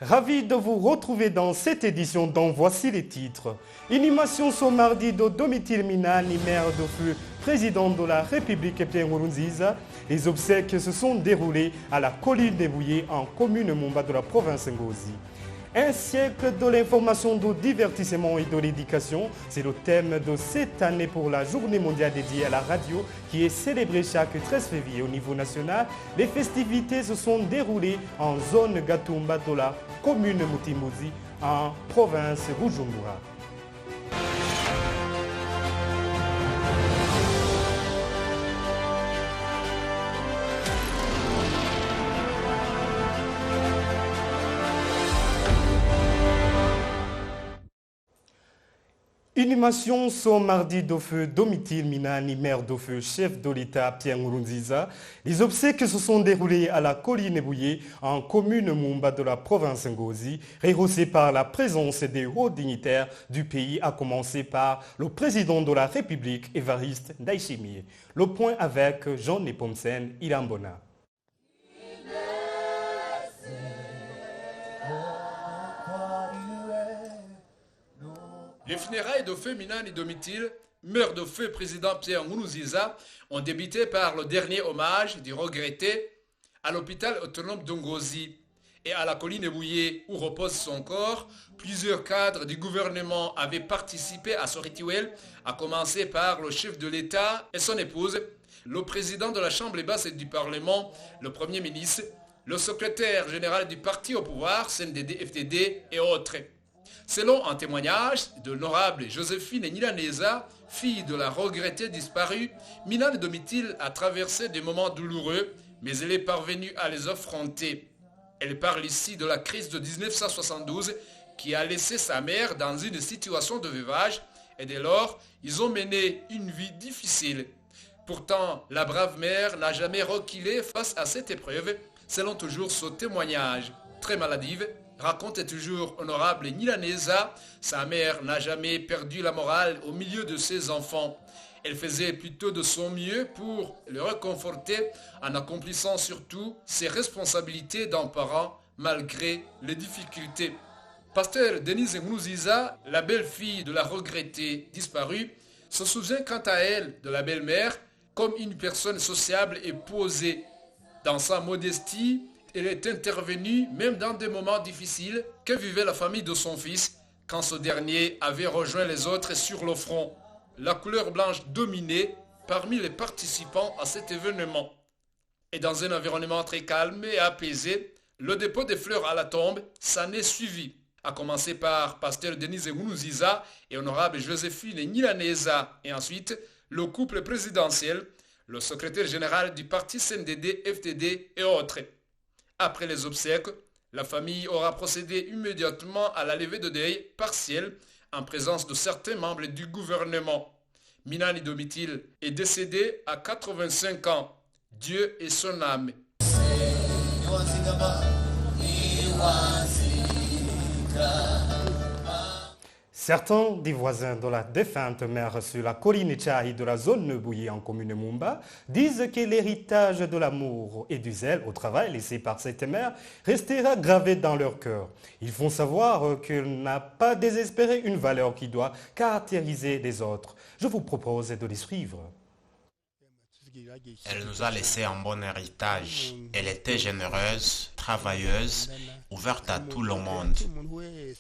Ravi de vous retrouver dans cette édition dont voici les titres. Inhumation ce mardi de Domitille Minani, maire de feu, président de la République Pierre Nkurunziza. Les obsèques se sont déroulées à la colline des Bouillés en commune Mumba de la province Ngozi. Un siècle de l'information, du divertissement et de l'éducation, c'est le thème de cette année pour la journée mondiale dédiée à la radio qui est célébrée chaque 13 février au niveau national. Les festivités se sont déroulées en zone Gatumba de la commune Mutimbuzi en province Bujumbura. Inhumation ce mardi de feu Domitille Minani, maire de feu, chef de l'État Pierre Nkurunziza. Les obsèques se sont déroulées à la colline Bouillé en commune Mumba de la province Ngozi, rehaussée par la présence des hauts dignitaires du pays, à commencer par le président de la République, Évariste Ndayishimiye. Le point avec Jean Nepomsen Irambona. Les funérailles de feu Minani Domitille, meurt de feu président Pierre Nkurunziza, ont débuté par le dernier hommage du regretté à l'hôpital autonome de Ngozi et à la colline Bouillé où repose son corps. Plusieurs cadres du gouvernement avaient participé à ce rituel, à commencer par le chef de l'État et son épouse, le président de la Chambre basse du Parlement, le Premier ministre, le secrétaire général du parti au pouvoir, CNDD-FDD et autres. Selon un témoignage de l'honorable Joséphine Nyiraneza, fille de la regrettée disparue, Minani Domitille a traversé des moments douloureux, mais elle est parvenue à les affronter. Elle parle ici de la crise de 1972 qui a laissé sa mère dans une situation de veuvage et dès lors, ils ont mené une vie difficile. Pourtant, la brave mère n'a jamais reculé face à cette épreuve, selon toujours ce témoignage. Très maladive, raconte toujours honorable Nyiraneza, sa mère n'a jamais perdu la morale au milieu de ses enfants. Elle faisait plutôt de son mieux pour le réconforter en accomplissant surtout ses responsabilités d'un parent malgré les difficultés. Pasteur Denise Nkurunziza, la belle-fille de la regrettée disparue, se souvient quant à elle de la belle-mère comme une personne sociable et posée. Dans sa modestie, elle est intervenue même dans des moments difficiles que vivait la famille de son fils quand ce dernier avait rejoint les autres sur le front. La couleur blanche dominait parmi les participants à cet événement. Et dans un environnement très calme et apaisé, le dépôt des fleurs à la tombe s'en est suivi, à commencer par pasteur Denise Nkurunziza et honorable Joséphine Nyiraneza, et ensuite le couple présidentiel, le secrétaire général du parti CNDD-FDD et autres. Après les obsèques, la famille aura procédé immédiatement à la levée de deuil partielle en présence de certains membres du gouvernement. Minani Domitille est décédé à 85 ans. Dieu et son âme. Certains des voisins de la défunte mère sur la colline Tchahi de la zone Bouillé en commune Mumba disent que l'héritage de l'amour et du zèle au travail laissé par cette mère restera gravé dans leur cœur. Ils font savoir qu'elle n'a pas désespéré une valeur qui doit caractériser les autres. Je vous propose de les suivre. Elle nous a laissé un bon héritage. Elle était généreuse, travailleuse, ouverte à tout le monde.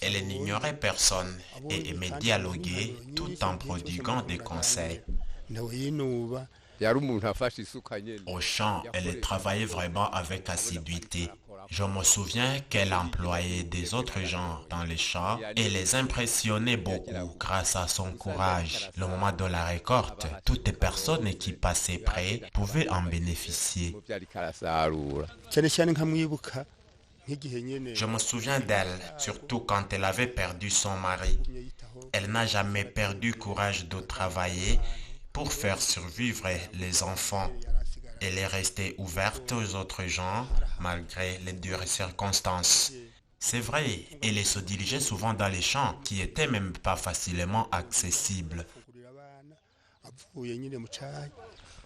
Elle n'ignorait personne et aimait dialoguer tout en prodiguant des conseils. Au champ, elle travaillait vraiment avec assiduité. Je me souviens qu'elle employait des autres gens dans les champs et les impressionnait beaucoup grâce à son courage. Le moment de la récolte, toutes les personnes qui passaient près pouvaient en bénéficier. Je me souviens d'elle, surtout quand elle avait perdu son mari. Elle n'a jamais perdu courage de travailler pour faire survivre les enfants. Elle est restée ouverte aux autres gens malgré les dures circonstances. C'est vrai, elle se dirigeait souvent dans les champs qui n'étaient même pas facilement accessibles.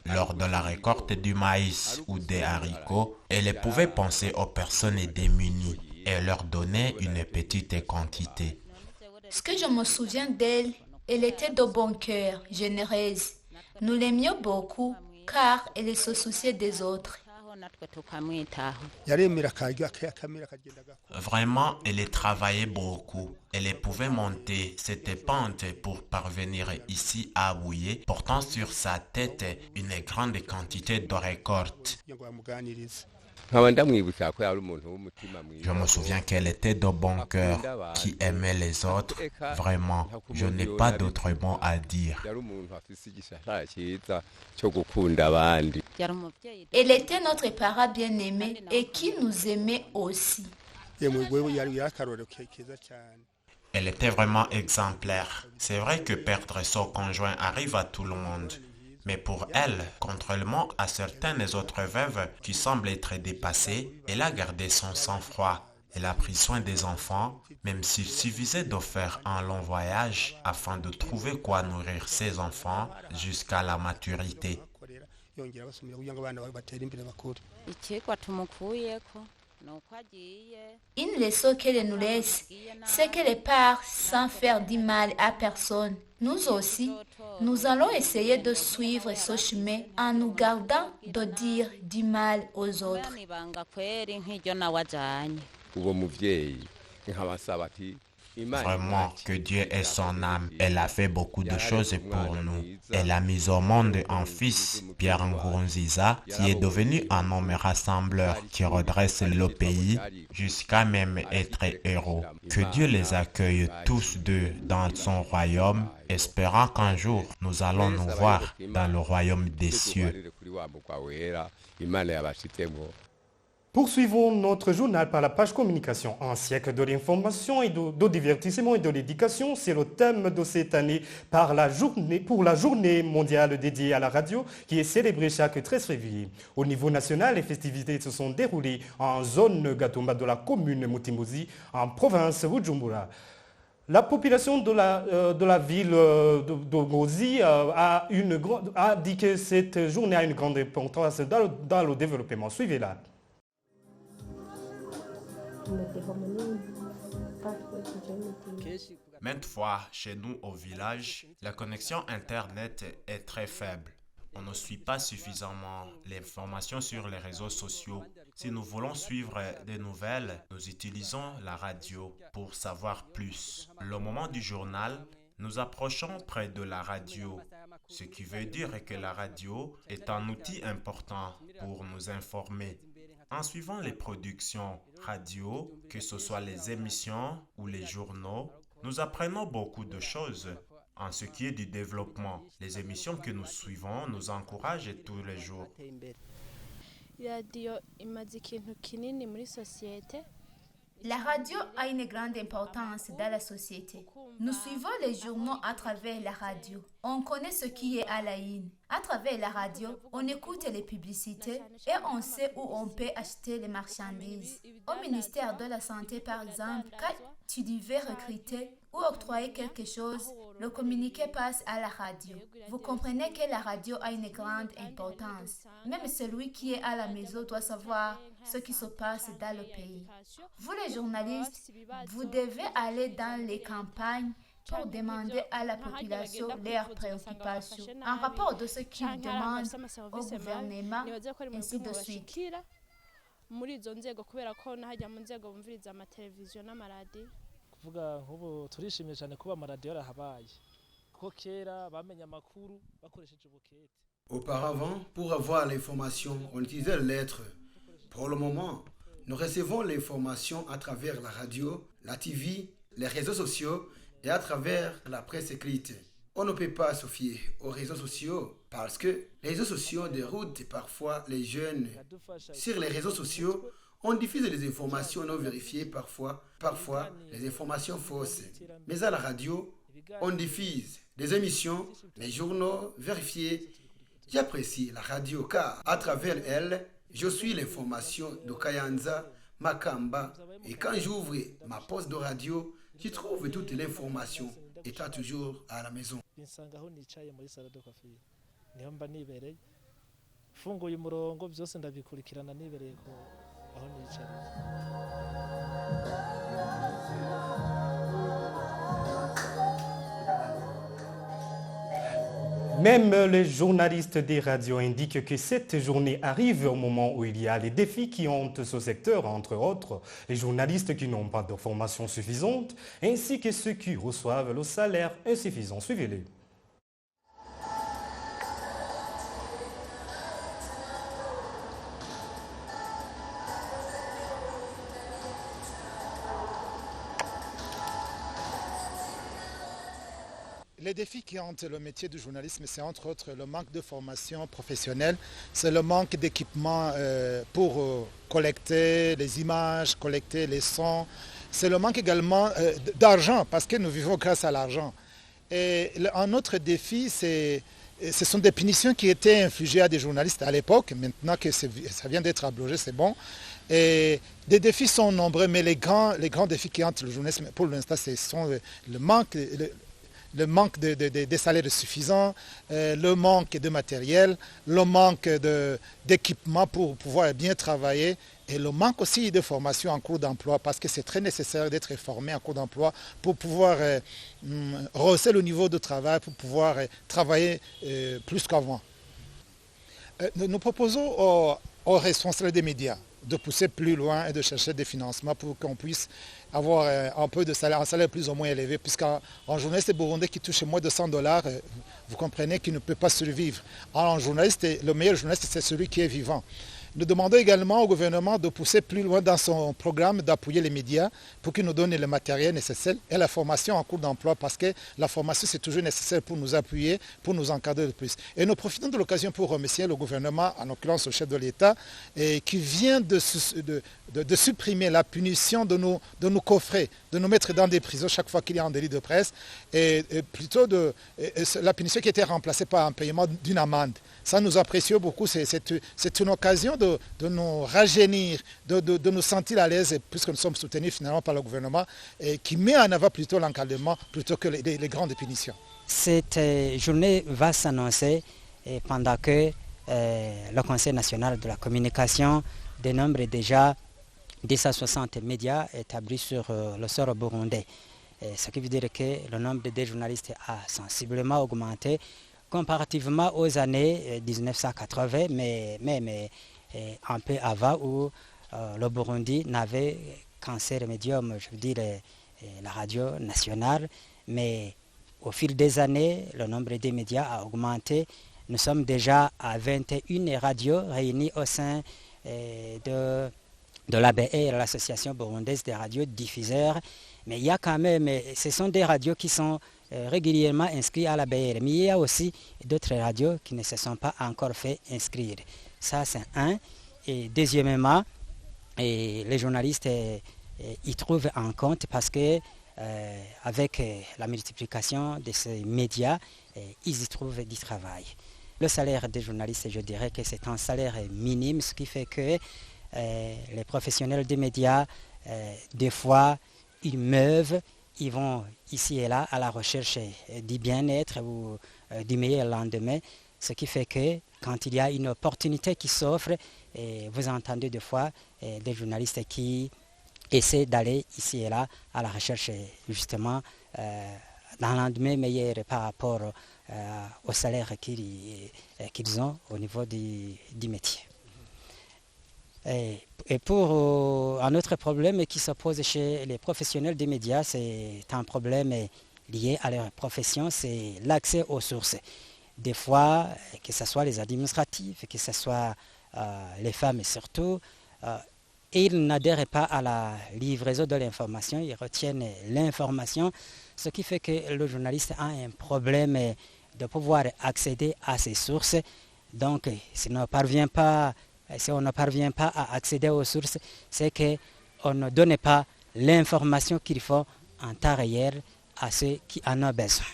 Lors de la récolte du maïs ou des haricots, elle pouvait penser aux personnes démunies. et leur donnait une petite quantité. Ce que je me souviens d'elle, elle était de bon cœur, généreuse. Nous l'aimions beaucoup car elle se souciait des autres. Vraiment, elle travaillait beaucoup. Elle pouvait monter cette pente pour parvenir ici à Abouye, portant sur sa tête une grande quantité de récoltes. Je me souviens qu'elle était de bon cœur, qui aimait les autres. Vraiment, je n'ai pas d'autre mot à dire. Elle était notre parent bien-aimé et qui nous aimait aussi. Elle était vraiment exemplaire. C'est vrai que perdre son conjoint arrive à tout le monde. Mais pour elle, contrairement à certaines autres veuves qui semblent être dépassées, elle a gardé son sang-froid. Elle a pris soin des enfants, même s'il suffisait de faire un long voyage afin de trouver quoi nourrir ses enfants jusqu'à la maturité. Une leçon qu'elle nous laisse, c'est qu'elle part sans faire du mal à personne. Nous aussi, nous allons essayer de suivre ce chemin en nous gardant de dire du mal aux autres. Vraiment, que Dieu ait son âme. Elle a fait beaucoup de choses pour nous. Elle a mis au monde un fils, Pierre Nkurunziza, qui est devenu un homme rassembleur qui redresse le pays jusqu'à même être héros. Que Dieu les accueille tous deux dans son royaume, espérant qu'un jour nous allons nous voir dans le royaume des cieux. Poursuivons notre journal par la page communication. Un siècle de l'information et de divertissement et de l'éducation, c'est le thème de cette année pour la journée mondiale dédiée à la radio qui est célébrée chaque 13 février. Au niveau national, les festivités se sont déroulées en zone Gatumba de la commune Mutimbuzi, en province Bujumbura. La population de la ville de Ngozi a dit que cette journée a une grande importance dans le développement. Suivez-la. Maintes fois, chez nous au village, la connexion Internet est très faible. On ne suit pas suffisamment l'information sur les réseaux sociaux. Si nous voulons suivre des nouvelles, nous utilisons la radio pour savoir plus. Le moment du journal, nous approchons près de la radio, ce qui veut dire que la radio est un outil important pour nous informer. En suivant les productions radio, que ce soit les émissions ou les journaux, nous apprenons beaucoup de choses. En ce qui est du développement, les émissions que nous suivons nous encouragent tous les jours. La radio a une grande importance dans la société. Nous suivons les journaux à travers la radio. On connaît ce qui est à la une. À travers la radio, on écoute les publicités et on sait où on peut acheter les marchandises. Au ministère de la Santé, par exemple, quand tu devais recruter ou octroyer quelque chose, le communiqué passe à la radio. Vous comprenez que la radio a une grande importance. Même celui qui est à la maison doit savoir ce qui se passe dans le pays. Vous les journalistes, vous devez aller dans les campagnes pour demander à la population leurs préoccupations en rapport de ce qu'ils demandent au gouvernement, ainsi de suite. kuvuga nk'ubu turishimye cyane kuba amaradiyo yarahabaye kuko kera bamenya amakuru bakoresheje ubukete. Auparavant, pour avoir l'information, on utilisait les lettres. Pour le moment, nous recevons l'information à travers la radio, la TV, les réseaux sociaux et à travers la presse écrite. On ne peut pas se fier aux réseaux sociaux parce que les réseaux sociaux déroutent parfois les jeunes. Sur les réseaux sociaux, on diffuse des informations non vérifiées parfois les informations fausses. Mais à la radio, on diffuse des émissions, les journaux vérifiés. J'apprécie la radio car à travers elle, je suis l'information de Kayanza, Makamba et quand j'ouvre ma poste de radio, je trouve toute l'information étant toujours à la maison. Funguye umurongo byose ndabikurikirana nibereye ko aho nicaye. Même les journalistes des radios indiquent que cette journée arrive au moment où il y a les défis qui hantent ce secteur, entre autres les journalistes qui n'ont pas de formation suffisante, ainsi que ceux qui reçoivent le salaire insuffisant. Suivez-les. Les défis qui hantent le métier du journalisme, c'est entre autres le manque de formation professionnelle, c'est le manque d'équipement pour collecter les images, collecter les sons, c'est le manque également d'argent, parce que nous vivons grâce à l'argent. Et un autre défi, ce sont des punitions qui étaient infligées à des journalistes à l'époque, maintenant que ça vient d'être abrogé, c'est bon. Et des défis sont nombreux, mais les grands défis qui hantent le journalisme, pour l'instant, ce sont le manque de salaires suffisants, le manque de matériel, le manque d'équipement pour pouvoir bien travailler et le manque aussi de formation en cours d'emploi parce que c'est très nécessaire d'être formé en cours d'emploi pour pouvoir rehausser le niveau de travail, pour pouvoir travailler plus qu'avant. Nous proposons aux responsables des médias de pousser plus loin et de chercher des financements pour qu'on puisse avoir un peu de salaire, un salaire plus ou moins élevé, puisqu'un journaliste burundais qui touche moins de $100, vous comprenez qu'il ne peut pas survivre. Alors, le meilleur journaliste, c'est celui qui est vivant. Nous demandons également au gouvernement de pousser plus loin dans son programme d'appuyer les médias pour qu'il nous donne le matériel nécessaire et la formation en cours d'emploi parce que la formation c'est toujours nécessaire pour nous appuyer, pour nous encadrer de plus. Et nous profitons de l'occasion pour remercier le gouvernement, en l'occurrence le chef de l'État, qui vient de supprimer la punition de nous coffrer, de nous mettre dans des prisons chaque fois qu'il y a un délit de presse et plutôt la punition qui a été remplacée par un paiement d'une amende. Ça nous apprécions beaucoup, c'est une occasion de nous rajeunir, de nous sentir à l'aise puisque nous sommes soutenus finalement par le gouvernement et qui met en avant plutôt l'encadrement plutôt que les grandes punitions. Cette journée va s'annoncer pendant que le Conseil national de la communication dénombre déjà 260 médias établis sur le sol burundais. Ce qui veut dire que le nombre de journalistes a sensiblement augmenté comparativement aux années 1980, mais un peu avant où le Burundi n'avait qu'un seul médium, je veux dire la radio nationale, mais au fil des années, le nombre des médias a augmenté. Nous sommes déjà à 21 radios réunies au sein de l'ABE, l'Association burundaise des radiodiffuseurs. Mais il y a quand même, ce sont des radios qui sont régulièrement inscrits à la BR. Mais il y a aussi d'autres radios qui ne se sont pas encore fait inscrire. Ça, c'est un. Et deuxièmement, les journalistes y trouvent en compte parce que avec la multiplication de ces médias, ils y trouvent du travail. Le salaire des journalistes, je dirais que c'est un salaire minime, ce qui fait que les professionnels des médias, des fois, ils meuvent, ils vont ici et là à la recherche du bien-être ou du meilleur lendemain. Ce qui fait que quand il y a une opportunité qui s'offre, vous entendez des fois des journalistes qui essaient d'aller ici et là à la recherche justement d'un lendemain meilleur par rapport au salaire qu'ils ont au niveau du métier. Et pour un autre problème qui se pose chez les professionnels des médias, c'est un problème lié à leur profession, c'est l'accès aux sources. Des fois, que ce soit les administratifs, que ce soit les femmes surtout, ils n'adhèrent pas à la livraison de l'information, ils retiennent l'information, ce qui fait que le journaliste a un problème de pouvoir accéder à ces sources. Donc, si on ne parvient pas à accéder aux sources, c'est qu'on ne donne pas l'information qu'il faut en temps réel à ceux qui en ont besoin.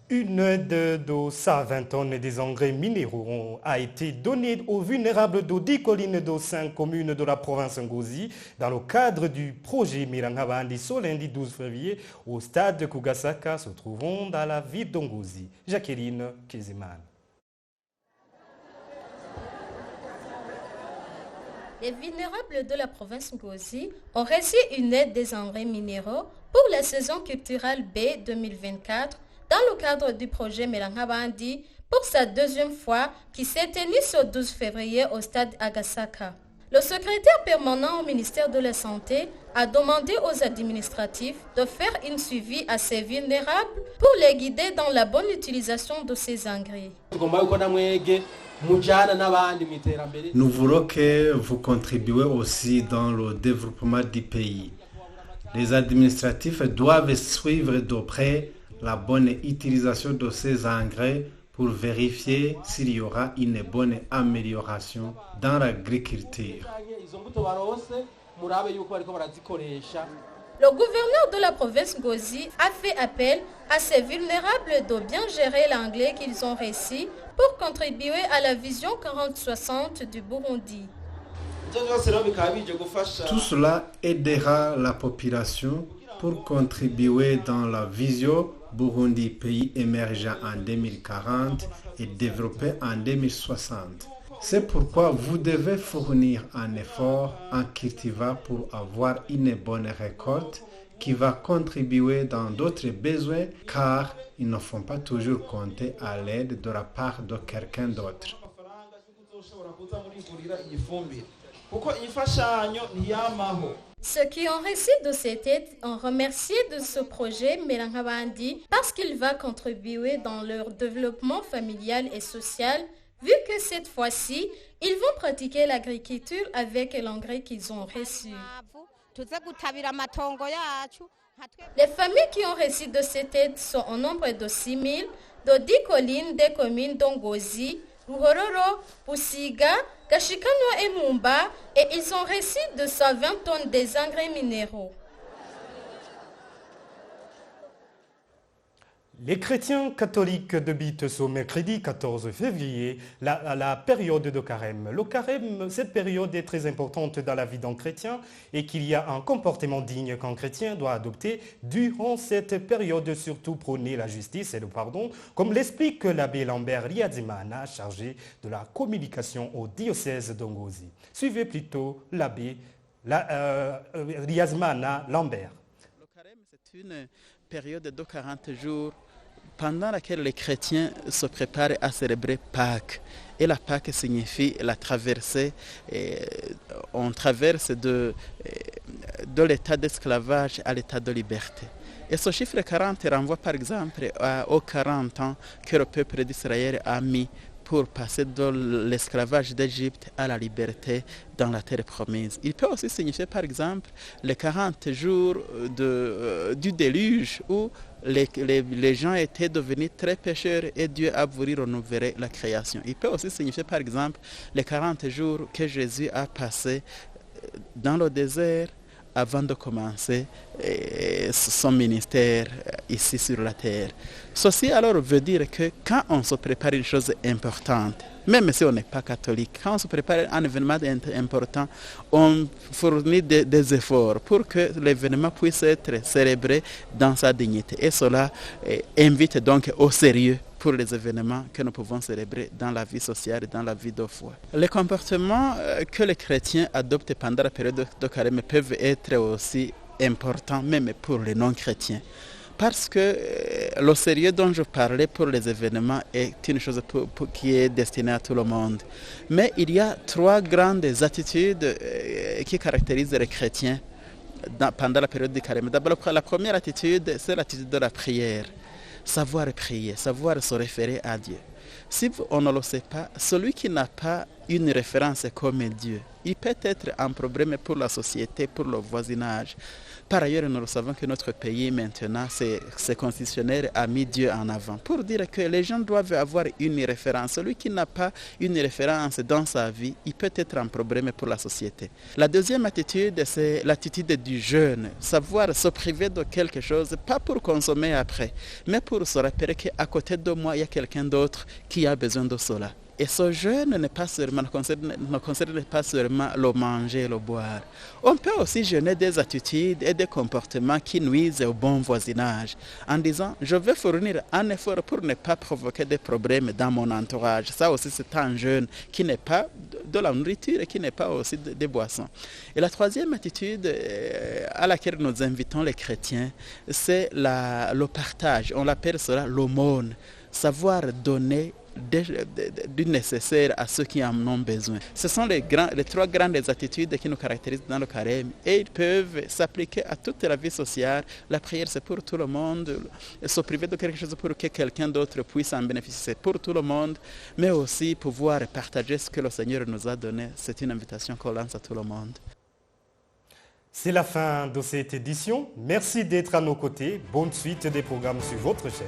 Une aide de 120 tonnes des engrais minéraux a été donnée aux vulnérables de 10 collines de 5 communes de la province Ngozi dans le cadre du projet Mirangabandi ce lundi 12 février au stade de Kugasaka se trouvant dans la ville de Ngozi. Jacqueline Kezeman. Les vulnérables de la province Ngozi ont reçu une aide des engrais minéraux pour la saison culturelle B 2024 dans le cadre du projet Melangabandi pour sa deuxième fois qui s'est tenue ce 12 février au stade Agasaka. Le secrétaire permanent au ministère de la Santé a demandé aux administratifs de faire un suivi à ces vulnérables pour les guider dans la bonne utilisation de ces engrais. Nous voulons que vous contribuez aussi dans le développement du pays. Les administratifs doivent suivre de près la bonne utilisation de ces engrais pour vérifier s'il y aura une bonne amélioration dans l'agriculture. Le gouverneur de la province Ngozi a fait appel à ces vulnérables de bien gérer l'anglais qu'ils ont reçu pour contribuer à la vision 40-60 du Burundi. Tout cela aidera la population pour contribuer dans la vision Burundi, pays émergent en 2040 et développé en 2060. C'est pourquoi vous devez fournir un effort en cultivant pour avoir une bonne récolte qui va contribuer dans d'autres besoins car ils ne font pas toujours compter à l'aide de la part de quelqu'un d'autre. Ceux qui ont reçu de cette aide ont remercié de ce projet Melangabandi parce qu'il va contribuer dans leur développement familial et social, vu que cette fois-ci, ils vont pratiquer l'agriculture avec l'engrais qu'ils ont reçu. Les familles qui ont reçu de cette aide sont au nombre de 6 000, de 10 collines des communes d'Ongozi, Ruhororo, Pusiga, Kashikanwa et Mumba, et ils ont reçu 220 tonnes des engrais minéraux. Les chrétiens catholiques débutent ce mercredi 14 février la période de carême. Le carême, cette période est très importante dans la vie d'un chrétien et qu'il y a un comportement digne qu'un chrétien doit adopter durant cette période, surtout prôner la justice et le pardon, comme l'explique l'abbé Lambert Riazimana, chargé de la communication au diocèse d'Ongozi. Suivez plutôt l'abbé Riazimana Lambert. Le carême, c'est une période de 40 jours pendant laquelle les chrétiens se préparent à célébrer Pâques. Et la Pâques signifie la traversée. On traverse de l'état d'esclavage à l'état de liberté. Et ce chiffre 40 renvoie par exemple aux 40 ans que le peuple d'Israël a mis pour passer de l'esclavage d'Égypte à la liberté dans la terre promise. Il peut aussi signifier par exemple les 40 jours du déluge où les gens étaient devenus très pécheurs et Dieu a voulu renouveler la création. Il peut aussi signifier par exemple les 40 jours que Jésus a passé dans le désert avant de commencer son ministère ici sur la terre. Ceci alors veut dire que quand on se prépare une chose importante, même si on n'est pas catholique, quand on se prépare un événement important, on fournit des efforts pour que l'événement puisse être célébré dans sa dignité. Et cela invite donc au sérieux pour les événements que nous pouvons célébrer dans la vie sociale et dans la vie de foi. Les comportements que les chrétiens adoptent pendant la période de carême peuvent être aussi importants même pour les non-chrétiens. Parce que le sérieux dont je parlais pour les événements est une chose qui est destinée à tout le monde. Mais il y a 3 grandes attitudes qui caractérisent les chrétiens pendant la période de carême. D'abord, la première attitude, c'est l'attitude de la prière. Savoir prier, savoir se référer à Dieu. Si on ne le sait pas, celui qui n'a pas une référence comme Dieu, il peut être un problème pour la société, pour le voisinage. Par ailleurs, nous le savons que notre pays maintenant, c'est constitutionnel, a mis Dieu en avant. Pour dire que les gens doivent avoir une référence. Celui qui n'a pas une référence dans sa vie, il peut être un problème pour la société. La deuxième attitude, c'est l'attitude du jeûne. Savoir se priver de quelque chose, pas pour consommer après, mais pour se rappeler qu'à côté de moi, il y a quelqu'un d'autre qui a besoin de cela. Et ce jeûne ne concerne pas seulement le manger, le boire. On peut aussi jeûner des attitudes et des comportements qui nuisent au bon voisinage, en disant « je vais fournir un effort pour ne pas provoquer des problèmes dans mon entourage ». Ça aussi, c'est un jeûne qui n'est pas de la nourriture et qui n'est pas aussi des boissons. Et la troisième attitude à laquelle nous invitons les chrétiens, c'est le partage. On l'appelle cela l'aumône, savoir donner du nécessaire à ceux qui en ont besoin. Ce sont les trois grandes attitudes qui nous caractérisent dans le carême et ils peuvent s'appliquer à toute la vie sociale. La prière, c'est pour tout le monde. Se priver de quelque chose pour que quelqu'un d'autre puisse en bénéficier, c'est pour tout le monde, mais aussi pouvoir partager ce que le Seigneur nous a donné. C'est une invitation qu'on lance à tout le monde. C'est la fin de cette édition. Merci d'être à nos côtés. Bonne suite des programmes sur votre chaîne.